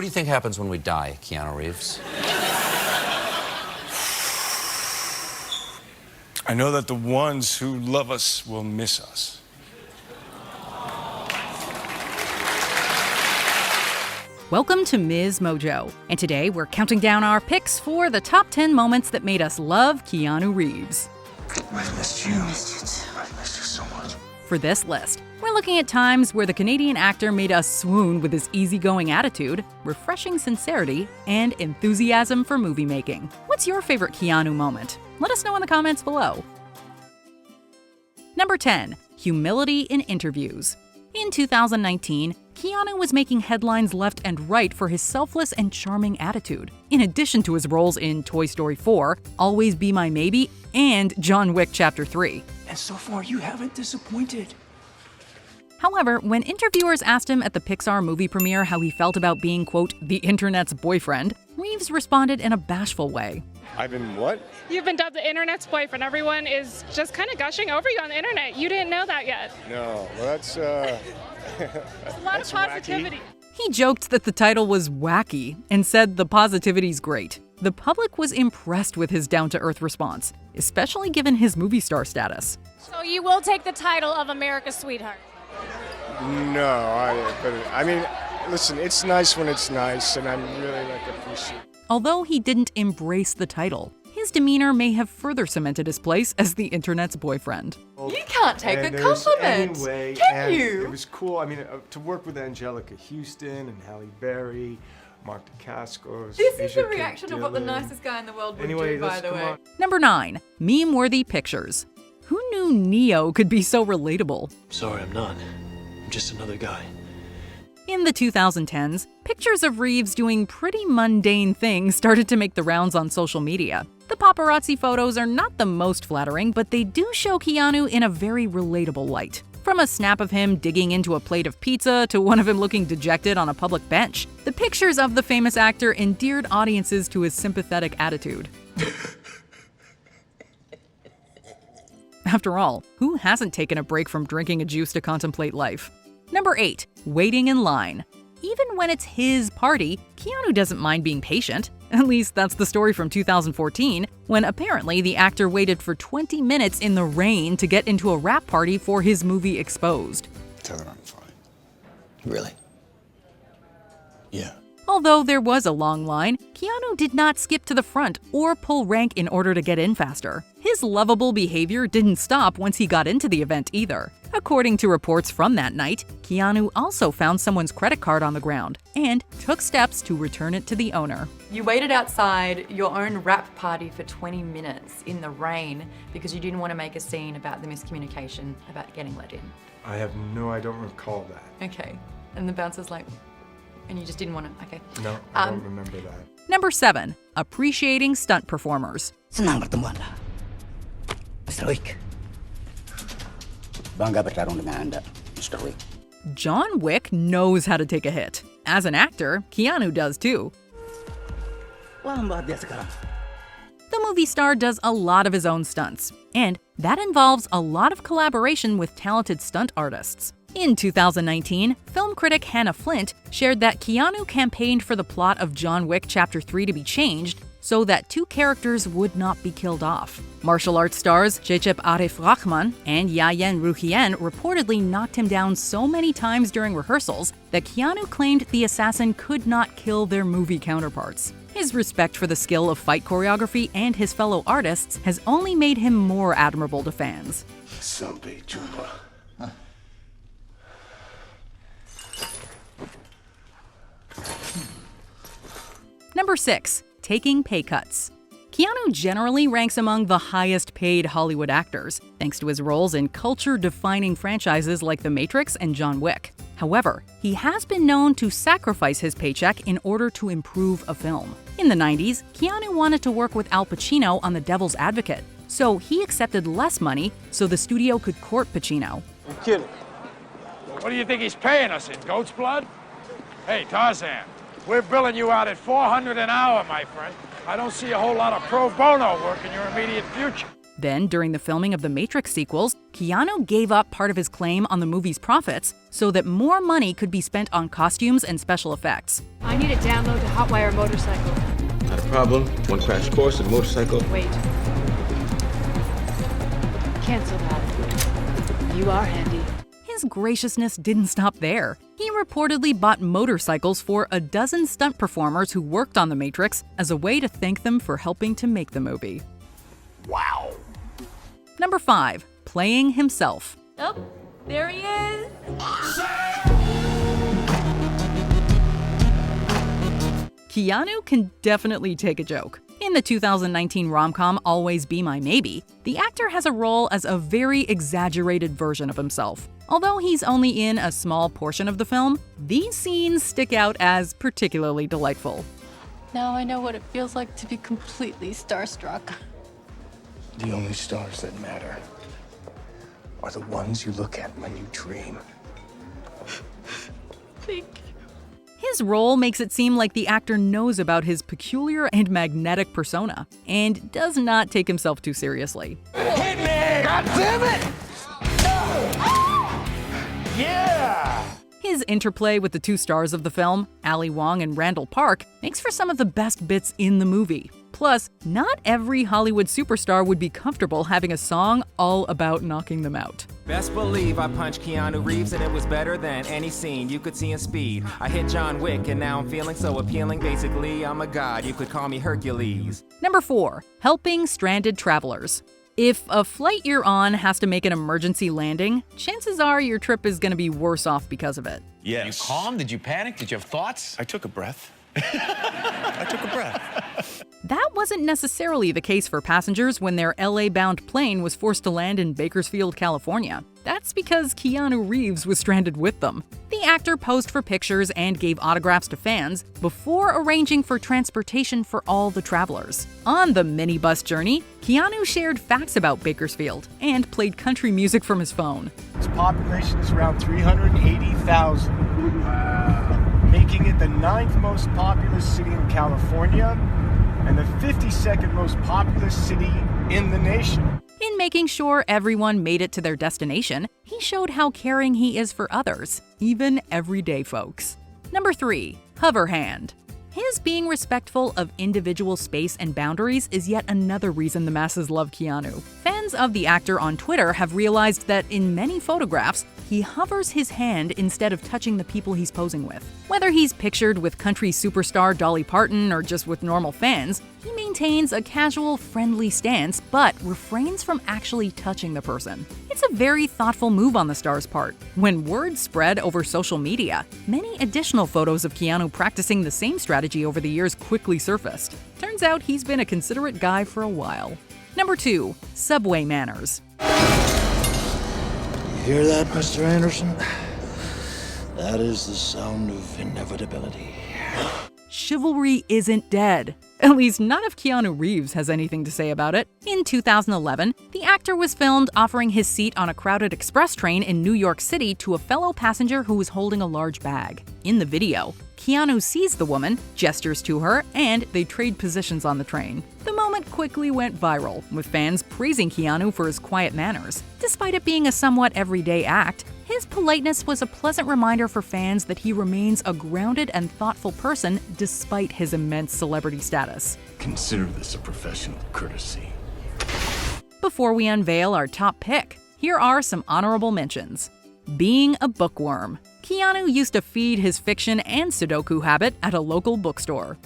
What do you think happens when we die, Keanu Reeves? I know that the ones who love us will miss us. Welcome to MsMojo, and today we're counting down our picks for the top 10 moments that made us love Keanu Reeves. I missed you. I missed you so much. For this list, we're looking at times where the Canadian actor made us swoon with his easygoing attitude, refreshing sincerity, and enthusiasm for movie making. What's your favorite Keanu moment? Let us know in the comments below. Number 10. Humility in interviews. In 2019, Keanu was making headlines left and right for his selfless and charming attitude, in addition to his roles in Toy Story 4, Always Be My Maybe, and John Wick Chapter 3. And so far, you haven't disappointed. However, when interviewers asked him at the Pixar movie premiere how he felt about being, quote, the internet's boyfriend, Reeves responded in a bashful way. I've been what? You've been dubbed the internet's boyfriend. Everyone is just kind of gushing over you on the internet. You didn't know that yet. No, well, that's A lot of positivity. wacky. He joked that the title was wacky and said the positivity's great. The public was impressed with his down-to-earth response, especially given his movie star status. So you will take the title of America's Sweetheart. No, I mean, listen, it's nice when it's nice, and I'm really appreciate. Although he didn't embrace the title, his demeanor may have further cemented his place as the internet's boyfriend. You can't take a compliment, anyway, can you? It was cool. I mean, to work with Angelica Houston and Halle Berry, Mark Dacascos. This is the Asia Kate reaction of what the Dillon. nicest guy in the world would Anyway, do, by let's the come way. on. Number 9. Meme-worthy pictures. Who knew Neo could be so relatable? Sorry, I'm not. I'm just another guy. In the 2010s, pictures of Reeves doing pretty mundane things started to make the rounds on social media. The paparazzi photos are not the most flattering, but they do show Keanu in a very relatable light. From a snap of him digging into a plate of pizza to one of him looking dejected on a public bench, the pictures of the famous actor endeared audiences to his sympathetic attitude. After all, who hasn't taken a break from drinking a juice to contemplate life? Number 8. Waiting in line. Even when it's his party, Keanu doesn't mind being patient. At least that's the story from 2014, when apparently the actor waited for 20 minutes in the rain to get into a wrap party for his movie Exposed. Tell her I'm fine. Really? Yeah. Although there was a long line, Keanu did not skip to the front or pull rank in order to get in faster. His lovable behavior didn't stop once he got into the event either. According to reports from that night, Keanu also found someone's credit card on the ground and took steps to return it to the owner. You waited outside your own wrap party for 20 minutes in the rain because you didn't want to make a scene about the miscommunication about getting let in. I don't recall that. Okay. And the bouncer's like, and you just didn't want to, okay. No, I don't remember that. Number 7. Appreciating stunt performers. Senang bertemu Anda. Mr. Wick. Bangga bertarung dengan Anda, Mr. Wick. John Wick knows how to take a hit. As an actor, Keanu does too. Lambat dia sekarang. The movie star does a lot of his own stunts, and that involves a lot of collaboration with talented stunt artists. In 2019, film critic Hannah Flint shared that Keanu campaigned for the plot of John Wick Chapter 3 to be changed so that 2 characters would not be killed off. Martial arts stars Recep Arif Rahman and Yayen Ruhian reportedly knocked him down so many times during rehearsals that Keanu claimed the assassin could not kill their movie counterparts. His respect for the skill of fight choreography and his fellow artists has only made him more admirable to fans. Sampai jumpa. Number 6. Taking pay cuts. Keanu generally ranks among the highest paid Hollywood actors, thanks to his roles in culture-defining franchises like The Matrix and John Wick. However, he has been known to sacrifice his paycheck in order to improve a film. In the 90s, Keanu wanted to work with Al Pacino on The Devil's Advocate, so he accepted less money so the studio could court Pacino. I'm kidding. What do you think he's paying us in goat's blood? Hey, Tarzan, we're billing you out at $400 an hour, my friend. I don't see a whole lot of pro bono work in your immediate future. Then, during the filming of the Matrix sequels, Keanu gave up part of his claim on the movie's profits so that more money could be spent on costumes and special effects. I need to download the Hotwire motorcycle. Not a problem. One crash course and a motorcycle. Wait. Cancel that. You are handy. His graciousness didn't stop there. He reportedly bought motorcycles for a dozen stunt performers who worked on The Matrix as a way to thank them for helping to make the movie. Wow. Number 5. Playing himself. Oh, there he is. Keanu can definitely take a joke. In the 2019 rom-com Always Be My Maybe, the actor has a role as a very exaggerated version of himself. Although he's only in a small portion of the film, these scenes stick out as particularly delightful. Now I know what it feels like to be completely starstruck. The only stars that matter are the ones you look at when you dream. Thank you. His role makes it seem like the actor knows about his peculiar and magnetic persona, and does not take himself too seriously. Hit me! God damn it! Yeah! His interplay with the two stars of the film, Ali Wong and Randall Park, makes for some of the best bits in the movie. Plus, not every Hollywood superstar would be comfortable having a song all about knocking them out. Best believe I punched Keanu Reeves and it was better than any scene you could see in Speed. I hit John Wick and now I'm feeling so appealing. Basically, I'm a god. You could call me Hercules. Number 4. Helping stranded travelers. If a flight you're on has to make an emergency landing, chances are your trip is going to be worse off because of it. Yes. You calm? Did you panic? Did you have thoughts? I took a breath. I took a breath. That wasn't necessarily the case for passengers when their LA-bound plane was forced to land in Bakersfield, California. That's because Keanu Reeves was stranded with them. The actor posed for pictures and gave autographs to fans before arranging for transportation for all the travelers. On the minibus journey, Keanu shared facts about Bakersfield and played country music from his phone. Its population is around 380,000, making it the 9th most populous city in California and the 52nd most populous city in the nation. In making sure everyone made it to their destination, he showed how caring he is for others, even everyday folks. Number 3. Hover hand. His being respectful of individual space and boundaries is yet another reason the masses love Keanu. Fans of the actor on Twitter have realized that in many photographs, he hovers his hand instead of touching the people he's posing with. Whether he's pictured with country superstar Dolly Parton or just with normal fans, he maintains a casual, friendly stance but refrains from actually touching the person. It's a very thoughtful move on the star's part. When word spread over social media, many additional photos of Keanu practicing the same strategy over the years quickly surfaced. Turns out he's been a considerate guy for a while. Number 2. Subway manners. You hear that, Mr. Anderson? That is the sound of inevitability. Chivalry isn't dead. At least none of Keanu Reeves has anything to say about it. In 2011, the actor was filmed offering his seat on a crowded express train in New York City to a fellow passenger who was holding a large bag. In the video, Keanu sees the woman, gestures to her, and they trade positions on the train. The moment quickly went viral, with fans praising Keanu for his quiet manners. Despite it being a somewhat everyday act, his politeness was a pleasant reminder for fans that he remains a grounded and thoughtful person despite his immense celebrity status. Consider this a professional courtesy. Before we unveil our top pick, here are some honorable mentions. Being a bookworm. Keanu used to feed his fiction and Sudoku habit at a local bookstore.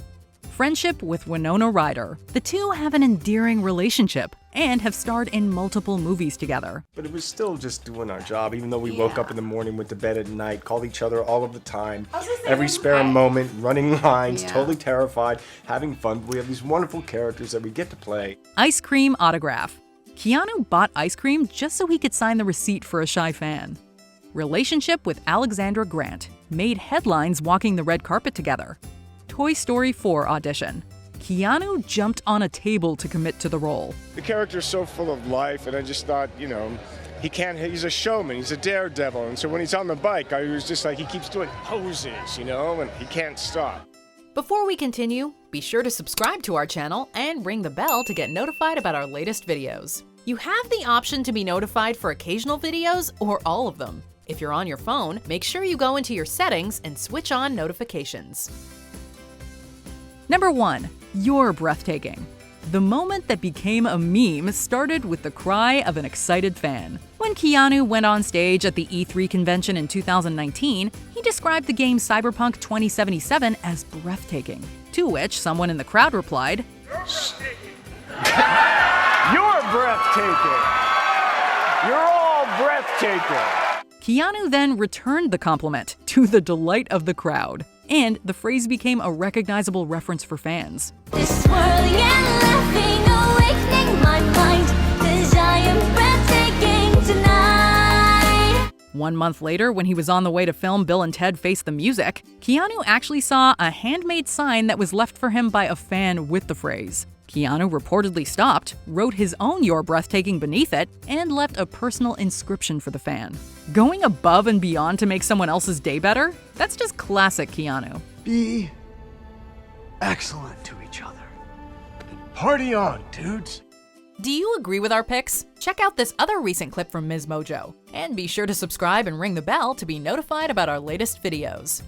Friendship with Winona Ryder. The two have an endearing relationship and have starred in multiple movies together. But it was still just doing our job, even though we woke up in the morning, went to bed at night, called each other all of the time, every spare moment, running lines, totally terrified, having fun. We have these wonderful characters that we get to play. Ice cream autograph. Keanu bought ice cream just so he could sign the receipt for a shy fan. Relationship with Alexandra Grant. Made headlines walking the red carpet together. Toy Story 4 audition. Keanu jumped on a table to commit to the role. The character's so full of life, and I just thought, he's a showman, he's a daredevil, and so when he's on the bike, I was just like, he keeps doing poses, and he can't stop. Before we continue, be sure to subscribe to our channel and ring the bell to get notified about our latest videos. You have the option to be notified for occasional videos or all of them. If you're on your phone, make sure you go into your settings and switch on notifications. Number 1. You're breathtaking. The moment that became a meme started with the cry of an excited fan. When Keanu went on stage at the E3 convention in 2019, he described the game Cyberpunk 2077 as breathtaking, to which someone in the crowd replied, You're breathtaking. You're all breathtaking. Keanu then returned the compliment, to the delight of the crowd, and the phrase became a recognizable reference for fans. This swirling and laughing, awakening my mind, 'cause I am breathtaking tonight. 1 month later, when he was on the way to film Bill and Ted Face the Music, Keanu actually saw a handmade sign that was left for him by a fan with the phrase. Keanu reportedly stopped, wrote his own "You're breathtaking" beneath it, and left a personal inscription for the fan. Going above and beyond to make someone else's day better? That's just classic Keanu. Be excellent to each other. Party on, dudes. Do you agree with our picks? Check out this other recent clip from MsMojo, and be sure to subscribe and ring the bell to be notified about our latest videos.